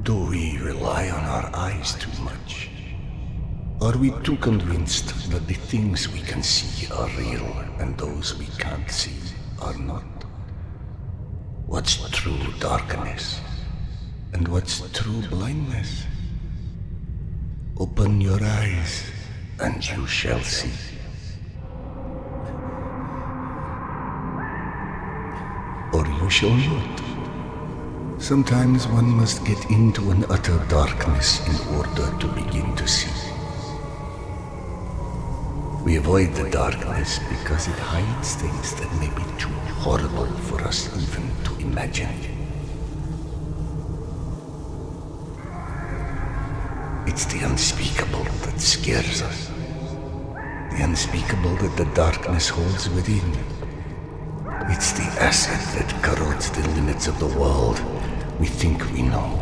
Do we rely on our eyes too much? Are we too convinced that the things we can see are real and those we can't see are not? What's true darkness and what's true blindness? Open your eyes and you shall see. Or you shall not. Sometimes one must get into an utter darkness in order to begin to see. We avoid the darkness because it hides things that may be too horrible for us even to imagine. It's the unspeakable that scares us. The unspeakable that the darkness holds within. It's the acid that corrodes the limits of the world we think we know.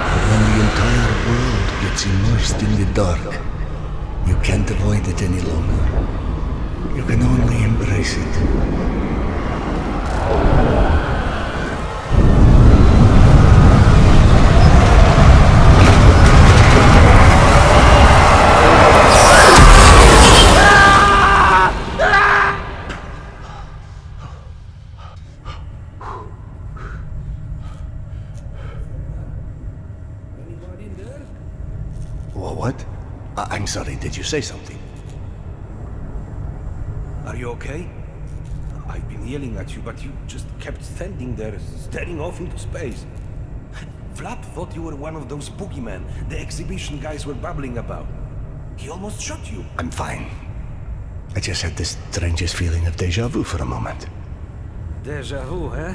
But when the entire world gets immersed in the dark, you can't avoid it any longer. You can only embrace it. What? I'm sorry, did you say something? Are you okay? I've been yelling at you, but you just kept standing there, staring off into space. Vlad thought you were one of those boogeymen the exhibition guys were babbling about. He almost shot you. I'm fine. I just had this strangest feeling of déjà vu for a moment. Déjà vu, huh?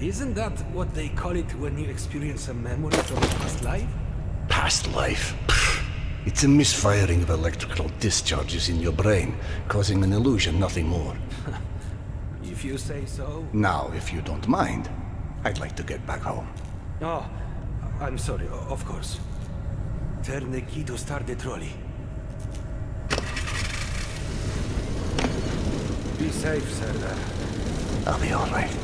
Isn't that what they call it when you experience a memory from a past life? Past life? Pfft. It's a misfiring of electrical discharges in your brain, causing an illusion, nothing more. If you say so. Now, if you don't mind, I'd like to get back home. Oh, I'm sorry, of course. Turn the key to start the trolley. Be safe, Serdar. I'll be all right.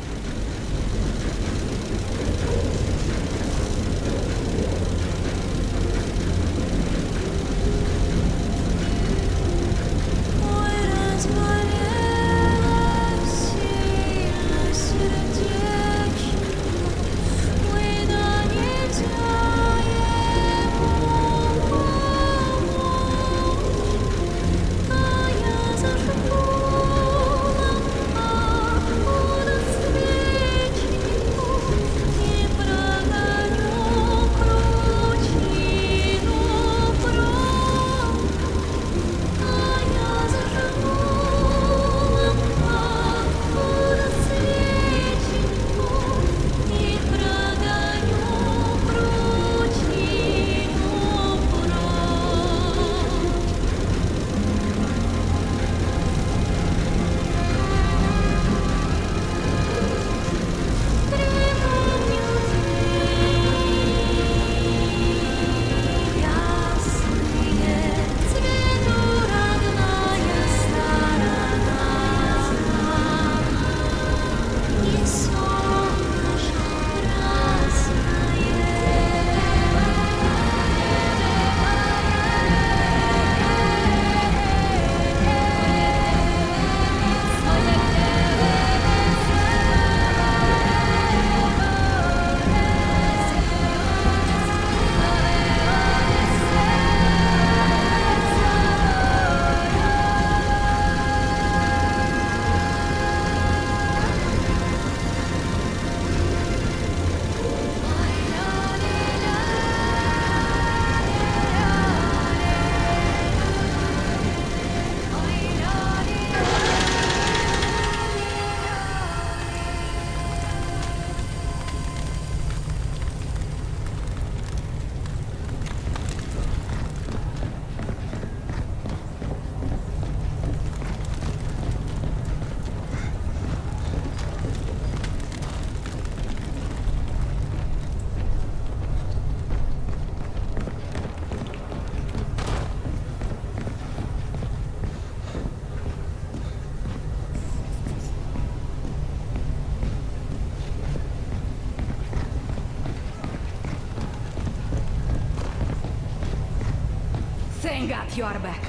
Thank God you are back.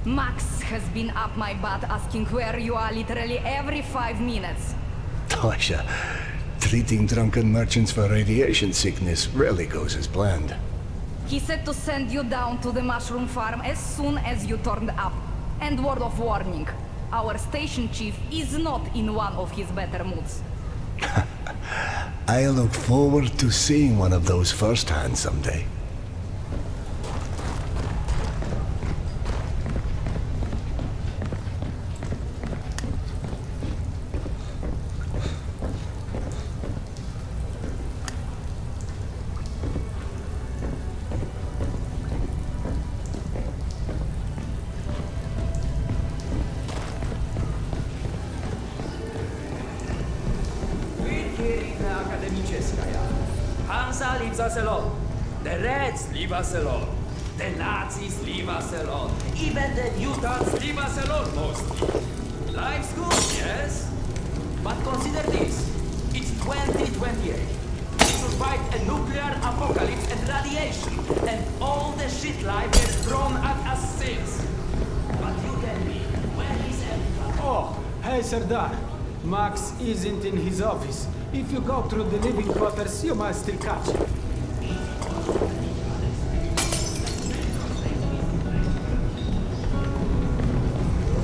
Max has been up my butt asking where you are literally every 5 minutes. Tasha, treating drunken merchants for radiation sickness rarely goes as planned. He said to send you down to the mushroom farm as soon as you turned up. And word of warning, our station chief is not in one of his better moods. I look forward to seeing one of those firsthand someday. Hansa leaves us alone. The Reds leave us alone. The Nazis leave us alone. Even the mutants leave us alone mostly. Life's good, yes? But consider this. It's 2028. We survived a nuclear apocalypse and radiation. And all the shit life has thrown at us since. But you tell me, where is everyone? Oh, hey Sardar. Max isn't in his office. If you go through the living quarters, you might still catch him.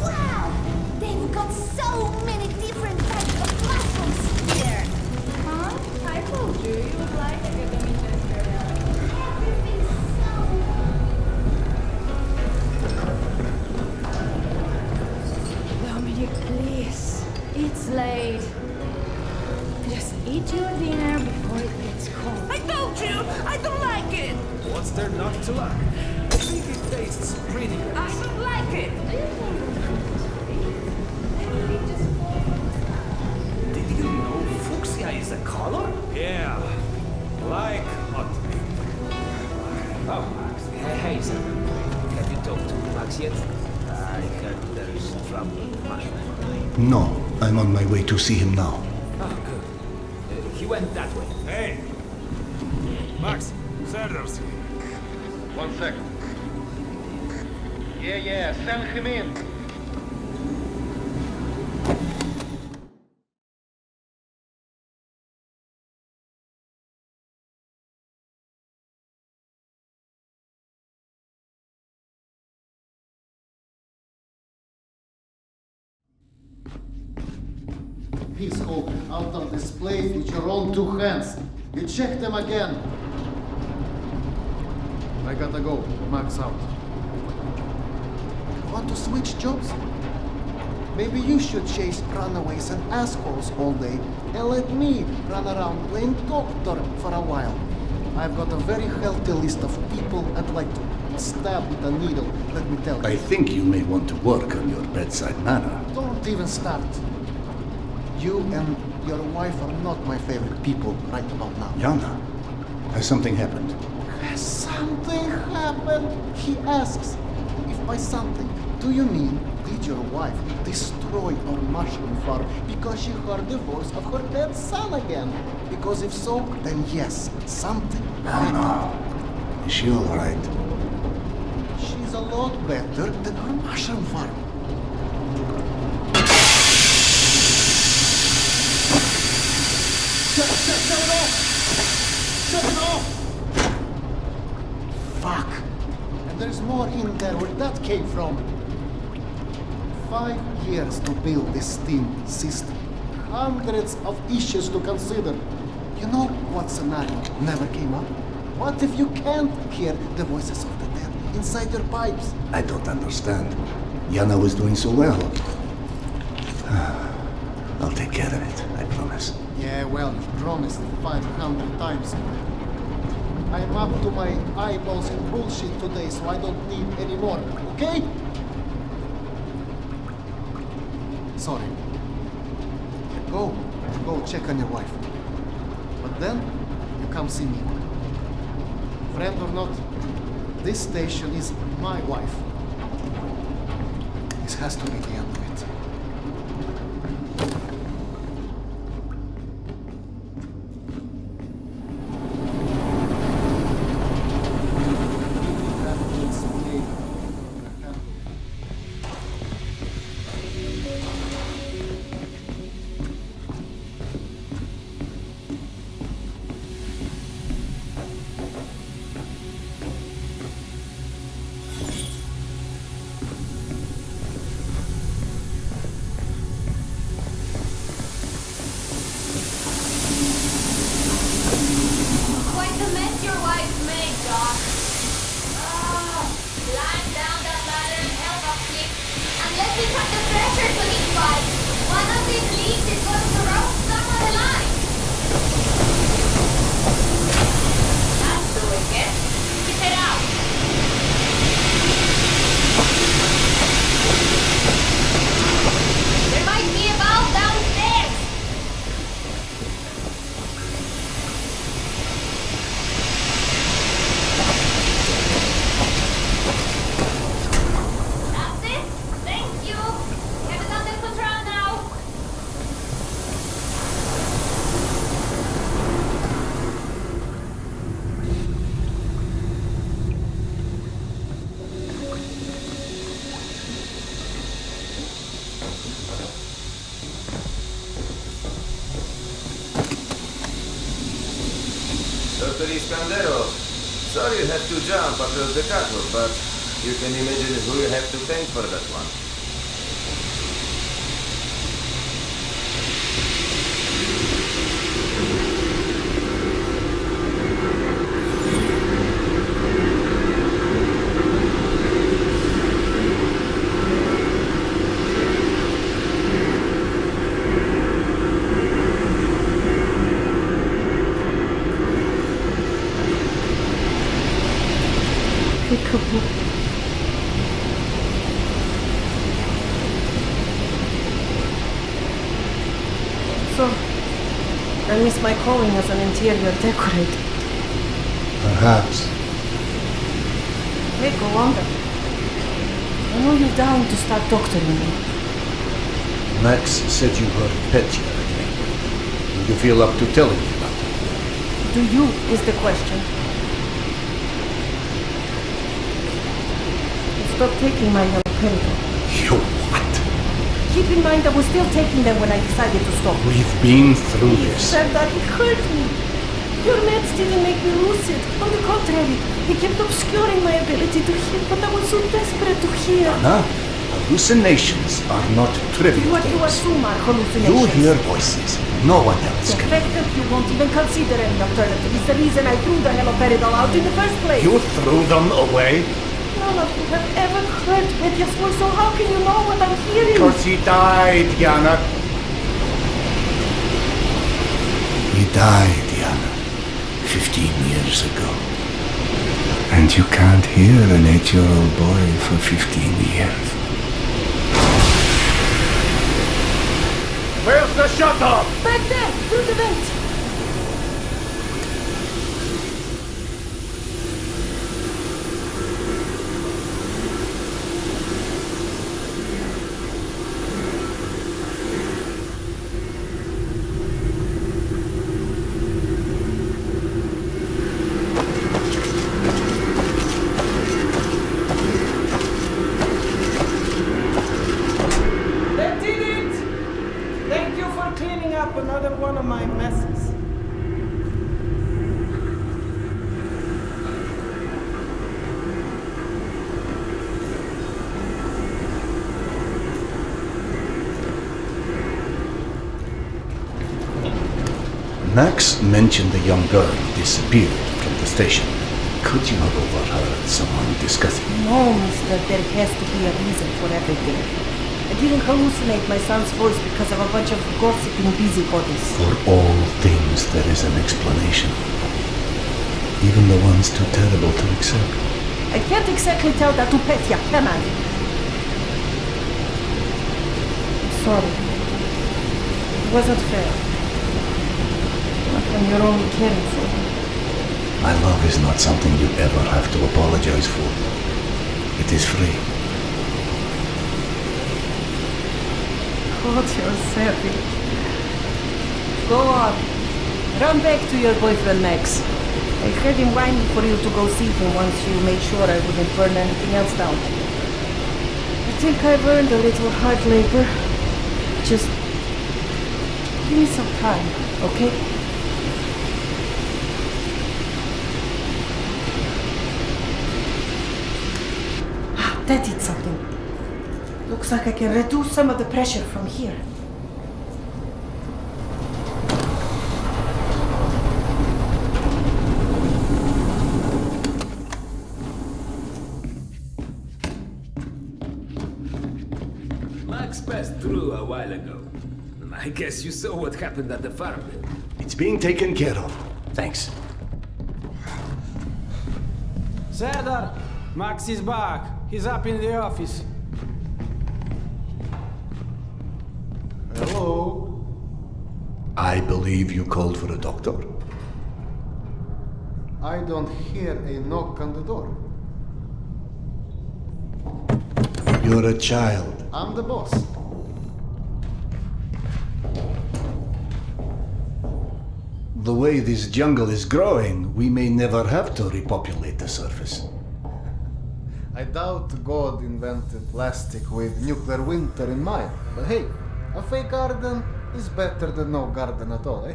Wow! They've got so many different types of mushrooms here! Huh? I told you, you would like academic Everything's so... Dominic, please. It's late. Just eat your dinner before it gets cold. I told you! I don't like it! What's there not to like? I think it tastes pretty good. I don't like it! Did you know fuchsia is a color? Yeah, like hot pink. Oh, Max. Hey, sir. Have you talked to Max yet? I heard there's trouble with mushroom. No, I'm on my way to see him now. Oh, good. He went that way. Hey! Max, Sanders here. 1 second. Yeah, send him in. Please hold out of this place with your own 2 hands. You check them again. I gotta go. Max out. Want to switch jobs? Maybe you should chase runaways and assholes all day and let me run around playing doctor for a while. I've got a very healthy list of people I'd like to stab with a needle, let me tell you. I think you may want to work on your bedside manner. Don't even start. You and your wife are not my favorite people right about now. Yana, has something happened? Has something happened? He asks. If by something, do you mean did your wife destroy our mushroom farm because she heard the voice of her dead son again? Because if so, then yes, something. Oh no. Is she alright? She's a lot better than our mushroom farm. Shut it off! Shut it off! Fuck! And there's more in there where that came from. 5 years to build this steam system. Hundreds of issues to consider. You know what scenario never came up? What if you can't hear the voices of the dead inside your pipes? I don't understand. Yana was doing so well. I'll take care of it, I promise. Yeah, well, you've promised 500 times. I'm up to my eyeballs in bullshit today, so I don't need any more, okay? Sorry. Go check on your wife. But then, you come see me. Friend or not, this station is my wife. This has to be the end of it. That explain Dr. Iskanderov. Sorry you have to jump across the catwalk, but you can imagine who you have to thank for that one. So, I miss my calling as an interior decorator. Perhaps. Hey, go on then. I know you're dying to start doctoring me. Max said you heard Petya again. Do you feel up to telling me about it? Do you, is the question. Stop taking my haloperidol. You what? Keep in mind I was still taking them when I decided to stop. We've been through this. Said that it hurt me. Your meds didn't make me lucid. On the contrary, they kept obscuring my ability to hear, but I was so desperate to hear. Anna, hallucinations are not trivial What you things. assume are hallucinations. You hear voices. No one else The can. fact that you won't even consider any alternative is the reason I threw the haloperidol out in the first place. You threw them away? None of you have ever heard Petya's voice, so how can you know what I'm hearing? Because he died, Yana. He died, Yana. 15 years ago. And you can't hear an 8-year-old boy for 15 years. Where's the shuttle? Back there, through the vent. That did it! Thank you for cleaning up another one of my messes. Max mentioned the young girl who disappeared from the station. Could you have overheard someone discussing? No, mister, there has to be a reason for everything. I didn't hallucinate my son's voice because of a bunch of gossiping busybodies. For all things there is an explanation. Even the ones too terrible to accept. I can't exactly tell that to Petya, can I? I'm sorry. It wasn't fair. Not when you're only caring for me. My love is not something you ever have to apologize for. It is free. God, you're savage. Go on. Run back to your boyfriend, Max. I had him whining for you to go see him once you made sure I wouldn't burn anything else down. I think I've earned a little hard labor. Just give me some time, okay? That did something. Looks like I can reduce some of the pressure from here. Max passed through a while ago. I guess you saw what happened at the farm then. It's being taken care of. Thanks. Cedar, Max is back. He's up in the office. Hello? I believe you called for a doctor. I don't hear a knock on the door. You're a child. I'm the boss. The way this jungle is growing, we may never have to repopulate the surface. I doubt God invented plastic with nuclear winter in mind. But hey, a fake garden is better than no garden at all, eh?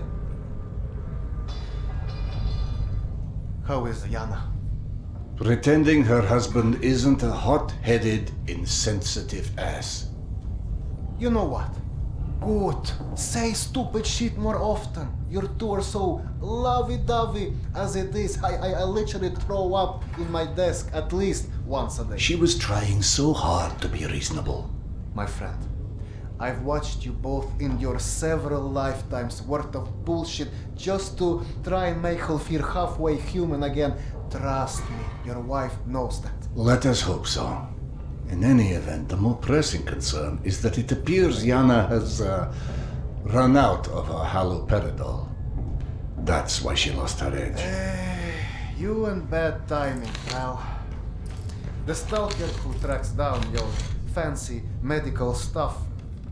How is Yana? Pretending her husband isn't a hot-headed, insensitive ass. You know what? Good. Say stupid shit more often. Your two are so lovey-dovey as it is. I literally throw up in my desk at least once a day. She was trying so hard to be reasonable. My friend, I've watched you both endure several lifetimes worth of bullshit just to try and make her feel halfway human again. Trust me, your wife knows that. Let us hope so. In any event, the more pressing concern is that it appears Yana has run out of her haloperidol. That's why she lost her edge. You and bad timing, pal. The stalker who tracks down your fancy medical stuff,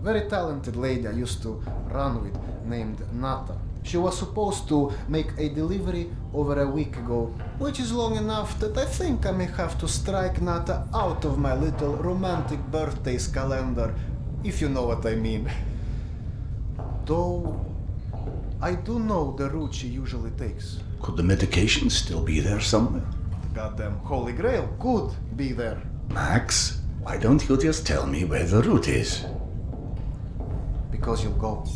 very talented lady I used to run with named Nata. She was supposed to make a delivery over a week ago, which is long enough that I think I may have to strike Nata out of my little romantic birthdays calendar, if you know what I mean. Though, I do know the route she usually takes. Could the medication still be there somewhere? Goddamn Holy Grail could be there. Max, why don't you just tell me where the route is? Because you'll go.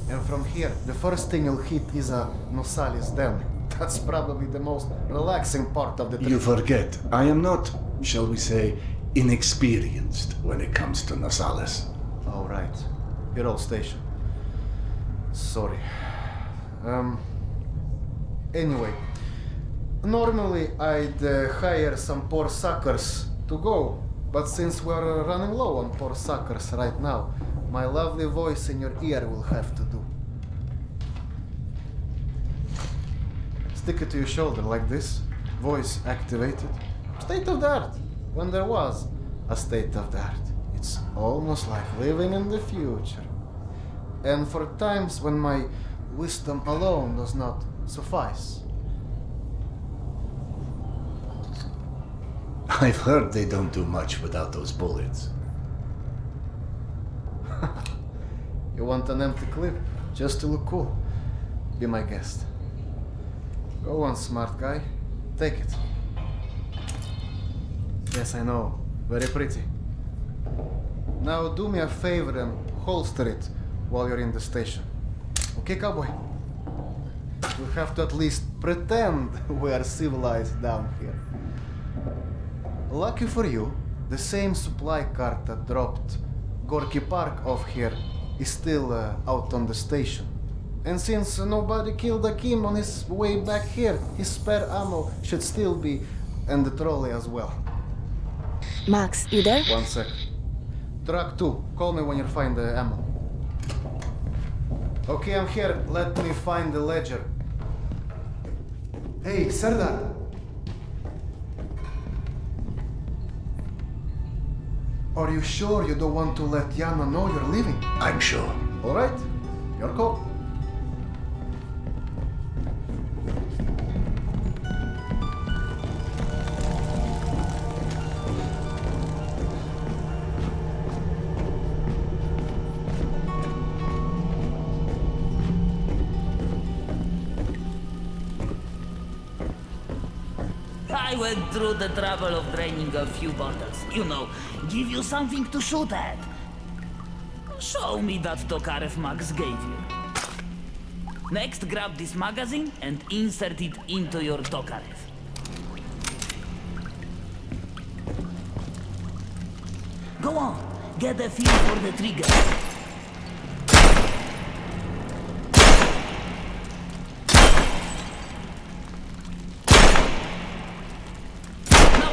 And from here, the first thing you'll hit is a Nosali's den. That's probably the most relaxing part of the trip. You forget, I am not, shall we say, inexperienced when it comes to Nosalis. Oh, right. Your old station. Sorry. Anyway. Normally, I'd hire some poor suckers to go. But since we're running low on poor suckers right now, my lovely voice in your ear will have to do. Stick it to your shoulder like this. Voice activated. State of the art. When there was a state of the art. It's almost like living in the future. And for times when my wisdom alone does not suffice. I've heard they don't do much without those bullets. You want an empty clip just to look cool? Be my guest. Go on, smart guy. Take it. Yes, I know. Very pretty. Now do me a favor and holster it while you're in the station. Okay, cowboy? We'll have to at least pretend we are civilized down here. Lucky for you, the same supply cart that dropped Gorky Park off here is still out on the station. And since nobody killed Akim on his way back here, his spare ammo should still be in the trolley as well. Max, you there? 1 sec. Truck 2, call me when you find the ammo. Okay, I'm here. Let me find the ledger. Hey, Serdar! Are you sure you don't want to let Yana know you're leaving? I'm sure. All right, your call. I went through the trouble of draining a few bottles. You know, give you something to shoot at. Show me that Tokarev Max gave you. Next, grab this magazine and insert it into your Tokarev. Go on, get a feel for the trigger.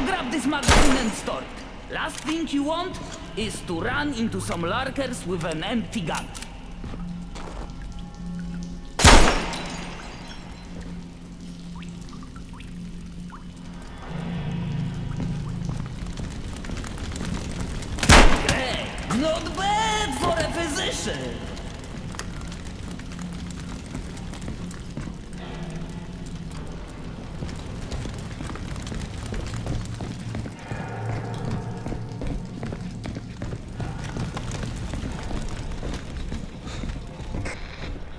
Grab this magazine and store it. Last thing you want is to run into some lurkers with an empty gun. Great! Not bad for a physician!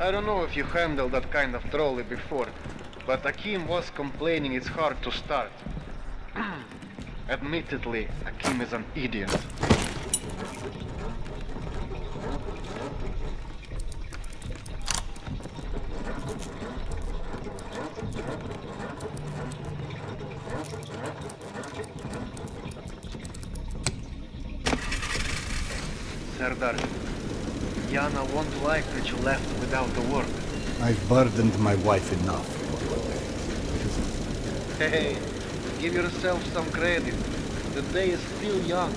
I don't know if you handled that kind of trolley before, But Akim was complaining it's hard to start. Admittedly, Akim is an idiot. Serdar, Yana won't like that you left without the work. I've burdened my wife enough. Hey, give yourself some credit. The day is still young.